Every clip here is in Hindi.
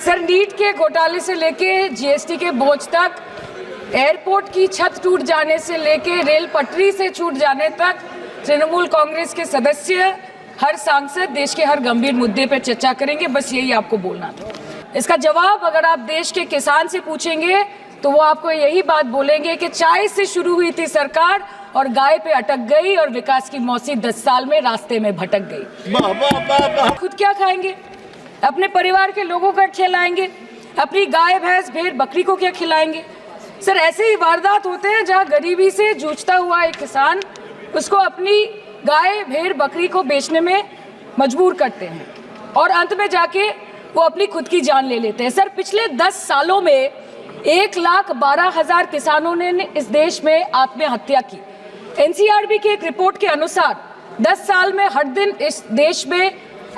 सर, नीट के घोटाले से लेके जीएसटी के बोझ तक, एयरपोर्ट की छत टूट जाने से लेके रेल पटरी से छूट जाने तक तृणमूल कांग्रेस के सदस्य, हर सांसद देश के हर गंभीर मुद्दे पर चर्चा करेंगे। बस यही आपको बोलना था। इसका जवाब अगर आप देश के किसान से पूछेंगे तो वो आपको यही बात बोलेंगे कि चाय से शुरू हुई थी सरकार और गाय पे अटक गई और विकास की मौसी 10 साल में रास्ते में भटक गई। खुद क्या खाएंगे? अपने परिवार के लोगों को खिलाएंगे? अपनी गाय भैंस भेड़ बकरी को क्या खिलाएंगे? सर, ऐसे ही वारदात होते हैं जहां गरीबी से जूझता हुआ एक किसान उसको अपनी गाय भेड़ बकरी को बेचने में मजबूर करते हैं और अंत में जाके वो अपनी खुद की जान ले लेते हैं। सर, पिछले 10 सालों में 1,12,000 किसानों ने इस देश में आत्महत्या की। एनसीआरबी की एक रिपोर्ट के अनुसार 10 साल में हर दिन इस देश में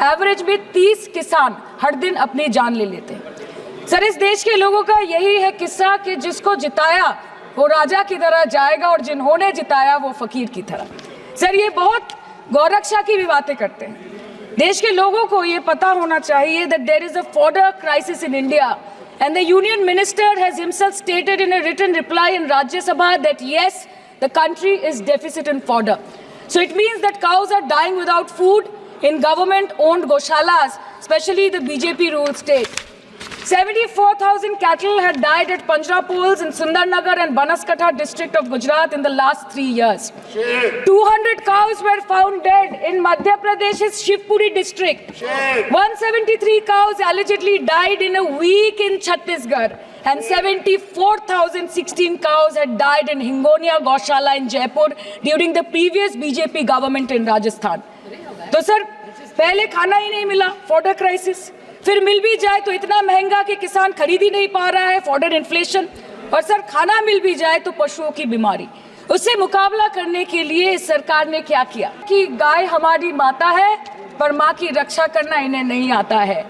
एवरेज में 30 किसान हर दिन अपनी जान ले लेते हैं। सर, इस देश के लोगों का यही है किस्सा कि जिसको जिताया वो राजा की तरह जाएगा और जिन्होंने जिताया वो फकीर की तरह। सर, ये बहुत गौरक्षा की भी बातें करते हैं। देश के लोगों को ये पता होना चाहिए that there is a fodder crisis in India and the union minister has himself stated in a written reply in Rajya Sabha that yes, the country is deficit in fodder. So it means that cows are dying without food in government owned goshalas, especially the BJP ruled state. 74,000 cattle had died at Panjrapols in Sundarnagar and Banaskantha district of Gujarat in the last 3 years. 200 cows were found dead in Madhya Pradesh's Shivpuri district. 173 cows allegedly died in a week in Chhattisgarh. And 74,016 cows had died in Hingonia Gaushala in Jaipur during the previous BJP government in Rajasthan. तो सर, पहले खाना ही नहीं मिला, फॉडर क्राइसिस, फिर मिल भी जाए तो इतना महंगा कि किसान खरीद ही नहीं पा रहा है, फॉडर इन्फ्लेशन, और सर खाना मिल भी जाए तो पशुओं की बीमारी। उससे मुकाबला करने के लिए इस सरकार ने क्या किया कि गाय हमारी माता है पर माँ की रक्षा करना इन्हें नहीं आता है।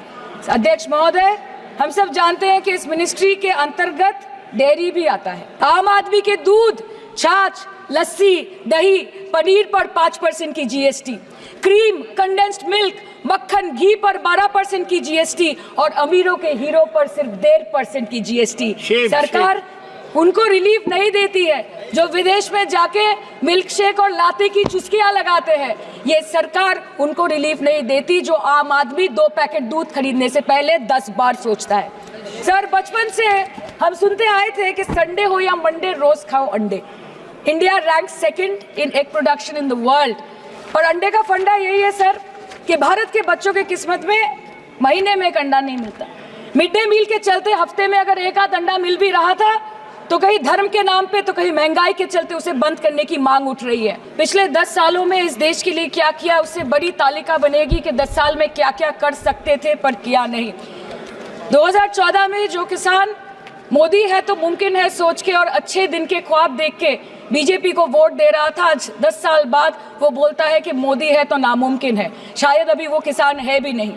अध्यक्ष महोदय, हम सब जानते हैं कि इस मिनिस्ट्री के अंतर्गत डेयरी भी आता है। आम आदमी के दूध, छाछ, लस्सी, दही, पनीर पर 5% की जीएसटी, क्रीम, कंडेंस्ड मिल्क, मक्खन, घी पर 12% की जीएसटी और अमीरों के हीरो पर सिर्फ 1.5% की जीएसटी। सरकार उनको रिलीफ नहीं देती है जो विदेश में जाके मिल्क शेक और लाते की चुस्कियां लगाते हैं। ये सरकार उनको रिलीफ नहीं देती जो आम आदमी 2 पैकेट दूध खरीदने से पहले 10 बार सोचता है। सर, बचपन से हम सुनते आए थे कि संडे हो या मंडे रोज खाओ अंडे। India rank 2nd in egg production in the world. और अंडे का फंडा यही है सर कि भारत के बच्चों के किस्मत में महीने में एक अंडा नहीं मिलता। मिड डे मील के चलते हफ्ते में अगर एक आध अंडा मिल भी रहा था तो कहीं धर्म के नाम पे तो कहीं महंगाई के चलते उसे बंद करने की मांग उठ रही है। पिछले 10 सालों में इस देश के लिए क्या किया, उससे बड़ी तालिका बनेगी कि 10 साल में क्या क्या कर सकते थे पर किया नहीं। 2014 में जो किसान मोदी है तो मुमकिन है सोच के और अच्छे दिन के ख्वाब देख के बीजेपी को वोट दे रहा था, आज 10 साल बाद वो बोलता है कि मोदी है तो नामुमकिन है। शायद अभी वो किसान है भी नहीं।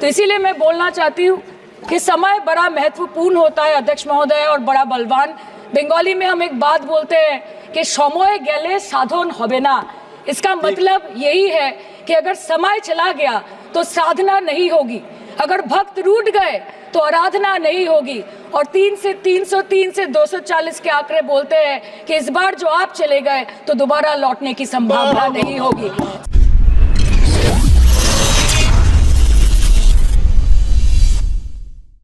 तो इसीलिए मैं बोलना चाहती हूँ कि समय बड़ा महत्वपूर्ण होता है अध्यक्ष महोदय और बड़ा बलवान। बंगाली में हम एक बात बोलते हैं कि समय गेले साधन होबे ना। इसका मतलब यही है कि अगर समय चला गया तो साधना नहीं होगी, अगर भक्त रूठ गए तो आराधना नहीं होगी। और 3 से 303 से 240 के आंकड़े बोलते हैं कि इस बार जो आप चले गए तो दोबारा लौटने की संभावना नहीं होगी।